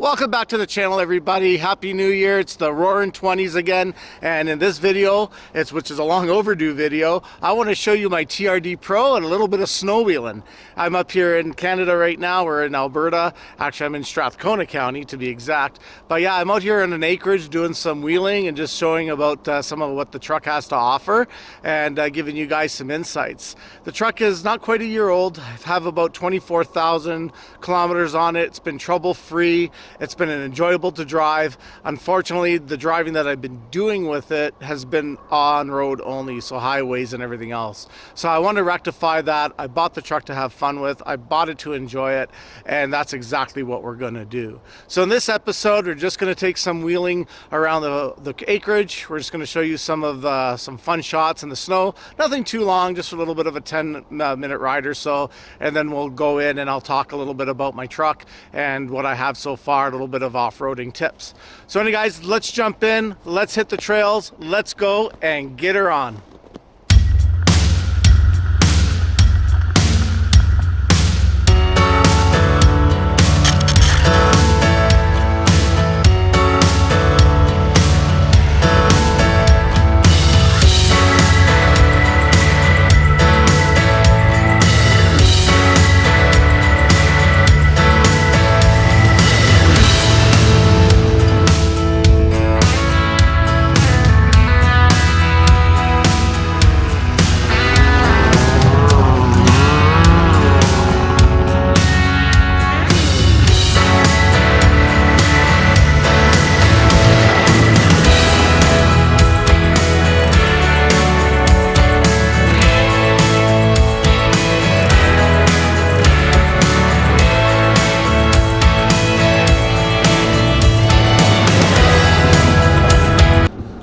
Welcome back to the channel, everybody. Happy New Year. It's the Roaring 20s again, and in this video, which is a long overdue video, I want to show you my TRD Pro and a little bit of snow wheeling. I'm up here in Canada right now. We're in Alberta. Actually, I'm in Strathcona County to be exact. But yeah, I'm out here in an acreage doing some wheeling and just showing about some of what the truck has to offer and giving you guys some insights. The truck is not quite a year old. I have about 24,000 kilometers on it. It's been trouble-free. It's been enjoyable to drive. Unfortunately, the driving that I've been doing with it has been on road only, so highways and everything else. So I want to rectify that. I bought the truck to have fun with. I bought it to enjoy it, and that's exactly what we're going to do. So in this episode, we're just going to take some wheeling around the acreage. We're just going to show you some of some fun shots in the snow. Nothing too long, just a little bit of a 10-minute ride or so, and then we'll go in and I'll talk a little bit about my truck and what I have so far. A little bit of off-roading tips. So anyway, guys, let's jump in, let's hit the trails, let's go and get her on.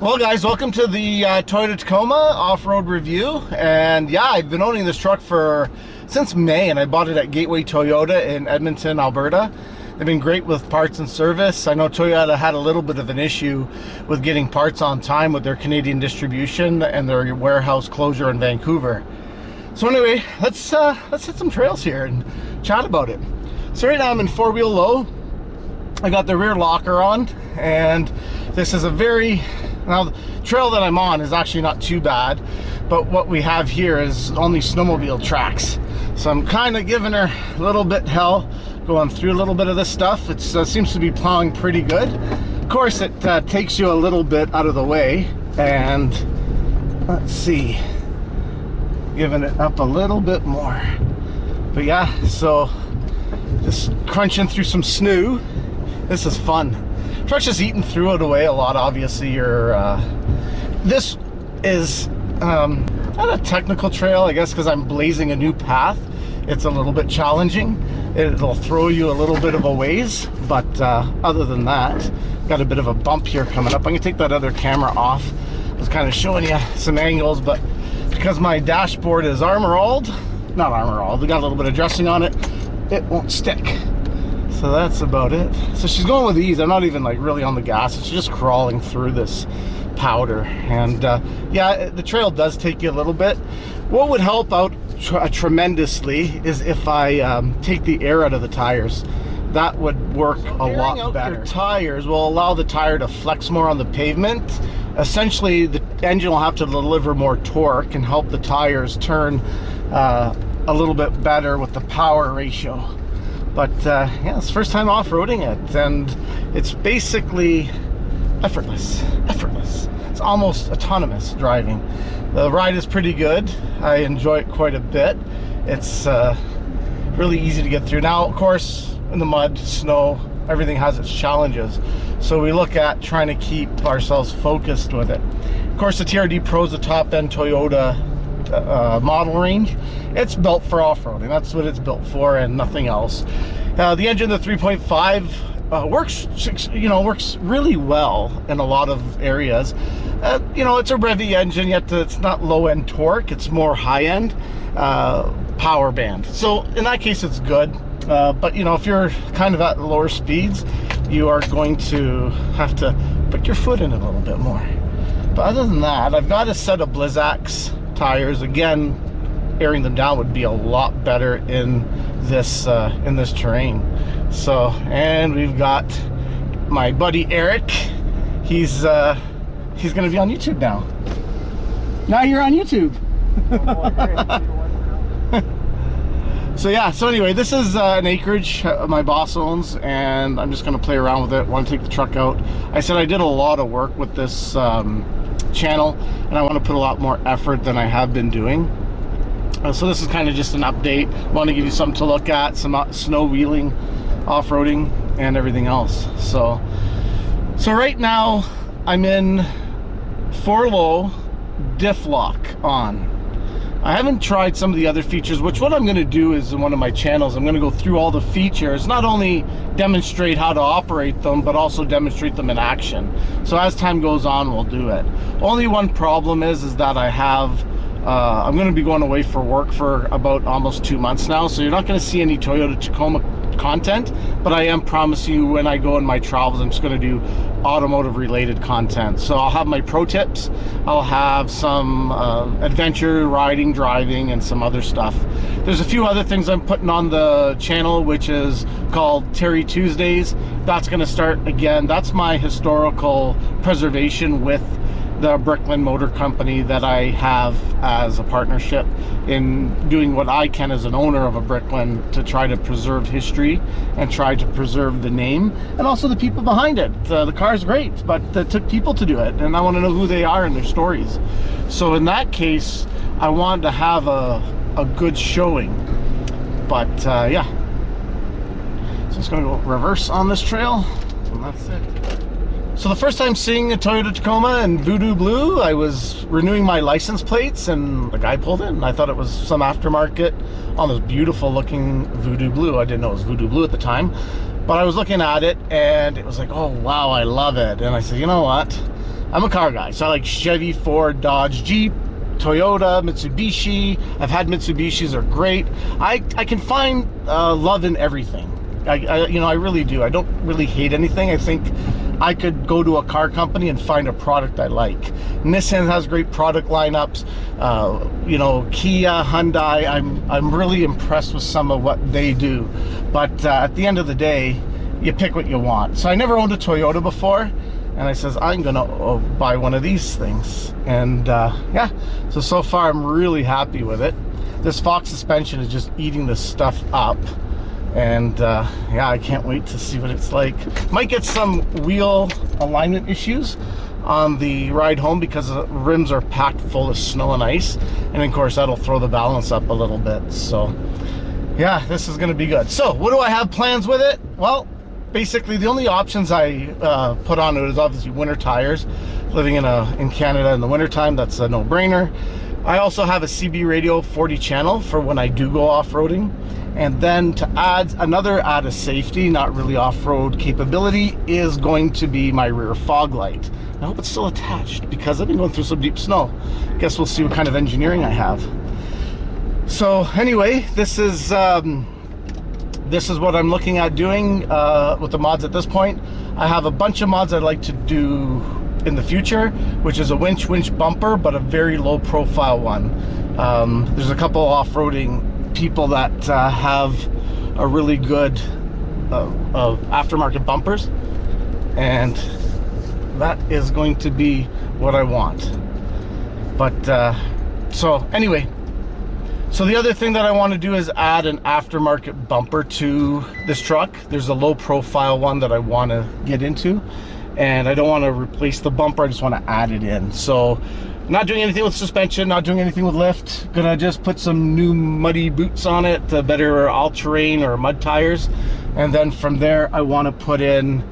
Well guys, welcome to the Toyota Tacoma off-road review. And yeah, I've been owning this truck since May, and I bought it at Gateway Toyota in Edmonton, Alberta. They've been great with parts and service. I know Toyota had a little bit of an issue with getting parts on time with their Canadian distribution and their warehouse closure in Vancouver. So anyway, let's hit some trails here and chat about it. So right now I'm in four-wheel low. I got the rear locker on, and this is now the trail that I'm on is actually not too bad, but what we have here is only snowmobile tracks. So I'm kind of giving her a little bit hell, going through a little bit of this stuff. It seems to be plowing pretty good. Of course, it takes you a little bit out of the way, and let's see, giving it up a little bit more. But yeah, so just crunching through some snow. This is fun. Truck's just eating through it away a lot. Obviously, this is not a technical trail, I guess, because I'm blazing a new path. It's a little bit challenging. It'll throw you a little bit of a ways, but other than that, got a bit of a bump here coming up. I'm gonna take that other camera off. I was kind of showing you some angles, but because my dashboard is not armor-alled, we got a little bit of dressing on it, it won't stick. So that's about it. So she's going with ease. I'm not even like really on the gas. She's just crawling through this powder. And yeah, the trail does take you a little bit. What would help out tremendously is if I take the air out of the tires. That would work a lot better. Your tires will allow the tire to flex more on the pavement. Essentially, the engine will have to deliver more torque and help the tires turn a little bit better with the power ratio. But yeah, it's first time off-roading it, and it's basically effortless. It's almost autonomous driving. The ride is pretty good. I enjoy it quite a bit. It's really easy to get through. Now, of course, in the mud, snow, everything has its challenges. So we look at trying to keep ourselves focused with it. Of course, the TRD Pro is the top-end Toyota model range. It's built for off-roading. That's what it's built for, and nothing else. The engine, the 3.5, works really well in a lot of areas. It's a Revy engine, yet it's not low-end torque. It's more high-end power band. So in that case, it's good. But if you're kind of at lower speeds, you are going to have to put your foot in it a little bit more. But other than that, I've got a set of Blizzaks tires. Again, airing them down would be a lot better in this terrain. So, and we've got my buddy Eric. He's gonna be on YouTube now. Now you're on YouTube. So yeah, so anyway, this is an acreage my boss owns, and I'm just gonna play around with it. Want to take the truck out. I said I did a lot of work with this channel, and I want to put a lot more effort than I have been doing. So this is kind of just an update. I want to give you something to look at, some snow wheeling, off-roading, and everything else. So right now I'm in 4-low diff lock on. I haven't tried some of the other features, which what I'm going to do is in one of my channels, I'm going to go through all the features, not only demonstrate how to operate them, but also demonstrate them in action. So as time goes on, we'll do it. Only one problem is that I have, I'm going to be going away for work for about almost 2 months now. So you're not going to see any Toyota Tacoma content, but I am promising you when I go in my travels, I'm just going to do automotive related content. So I'll have my pro tips, I'll have some adventure riding, driving, and some other stuff. There's a few other things I'm putting on the channel, which is called Terry Tuesdays. That's going to start again. That's my historical preservation with the Bricklin Motor Company that I have as a partnership in doing what I can as an owner of a Bricklin to try to preserve history and try to preserve the name and also the people behind it. The car's great, but it took people to do it, and I want to know who they are and their stories. So in that case, I wanted to have a good showing. But yeah, so it's going to go reverse on this trail, and that's it. So the first time seeing a Toyota Tacoma in Voodoo Blue, I was renewing my license plates and the guy pulled in. I thought it was some aftermarket on this beautiful looking Voodoo Blue. I didn't know it was Voodoo Blue at the time, but I was looking at it and it was like, oh wow, I love it. And I said, you know what? I'm a car guy. So I like Chevy, Ford, Dodge, Jeep, Toyota, Mitsubishi. I've had Mitsubishis, are great. I can find love in everything. You know, I really do. I don't really hate anything. I think I could go to a car company and find a product I like. Nissan has great product lineups. You know, Kia, Hyundai. I'm really impressed with some of what they do. But at the end of the day, you pick what you want. So I never owned a Toyota before, and I says I'm gonna buy one of these things. And yeah, so far I'm really happy with it. This Fox suspension is just eating this stuff up. And yeah, I can't wait to see what it's like. Might get some wheel alignment issues on the ride home because the rims are packed full of snow and ice, and of course that'll throw the balance up a little bit. So yeah, this is going to be good. So what do I have plans with it? Well, basically the only options I put on it is obviously winter tires. Living in Canada in the wintertime, that's a no-brainer. I also have a CB radio 40 channel for when I do go off-roading. And then to add another added safety, not really off-road capability, is going to be my rear fog light. I hope it's still attached because I've been going through some deep snow. Guess we'll see what kind of engineering I have. So anyway, this is what I'm looking at doing with the mods at this point. I have a bunch of mods I'd like to do in the future, which is a winch bumper, but a very low profile one. There's a couple off-roading people that have a really good aftermarket bumpers, and that is going to be what I want. But so anyway, so the other thing that I want to do is add an aftermarket bumper to this truck. There's a low profile one that I want to get into, and I don't want to replace the bumper, I just want to add it in. So not doing anything with suspension, not doing anything with lift. Gonna just put some new muddy boots on it, better all-terrain or mud tires. And then from there, I want to put in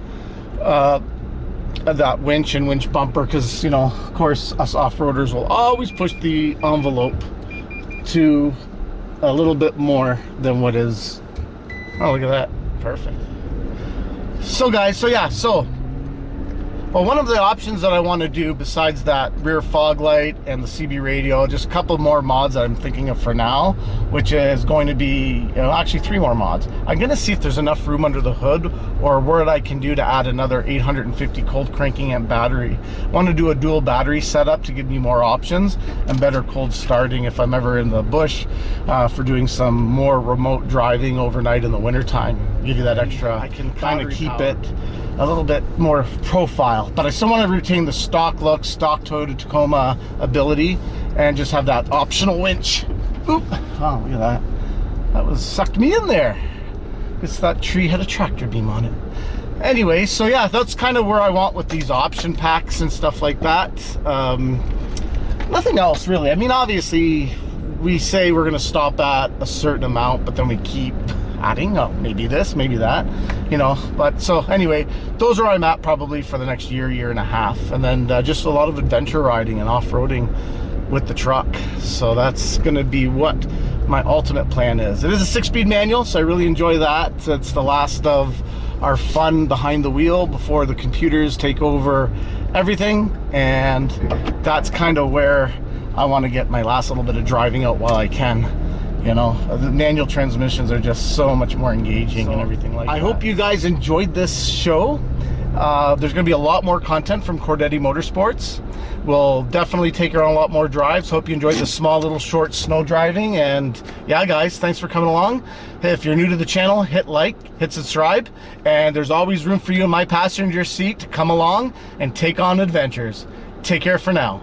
that winch and winch bumper, because, you know, of course, us off-roaders will always push the envelope to a little bit more than what is. Oh, look at that. Perfect. So guys, so yeah, so well, one of the options that I want to do besides that rear fog light and the CB radio, just a couple more mods that I'm thinking of for now, which is going to be, you know, actually 3 more mods. I'm going to see if there's enough room under the hood or what I can do to add another 850 cold cranking amp battery. I want to do a dual battery setup to give me more options and better cold starting if I'm ever in the bush for doing some more remote driving overnight in the wintertime. Give you that extra, I can kind of keep it a little bit more profile, but I still want to retain the stock look, stock Toyota Tacoma ability, and just have that optional winch. Oop. Oh, look at that. That was sucked me in there. It's that tree had a tractor beam on it. Anyway, so yeah, that's kind of where I want with these option packs and stuff like that. Nothing else really. I mean, obviously we say we're going to stop at a certain amount, but then we keep adding, oh, maybe this, maybe that, you know. But so anyway, those are where I'm at probably for the next year and a half, and then just a lot of adventure riding and off-roading with the truck. So that's going to be what my ultimate plan is. It is a 6-speed manual, so I really enjoy that. It's the last of our fun behind the wheel before the computers take over everything, and that's kind of where I want to get my last little bit of driving out while I can. You know, the manual transmissions are just so much more engaging and everything like that. I hope you guys enjoyed this show. There's going to be a lot more content from Corradetti Motorsports. We'll definitely take her on a lot more drives. Hope you enjoyed this small little short snow driving. And yeah, guys, thanks for coming along. If you're new to the channel, hit like, hit subscribe, and there's always room for you in my passenger seat to come along and take on adventures. Take care for now.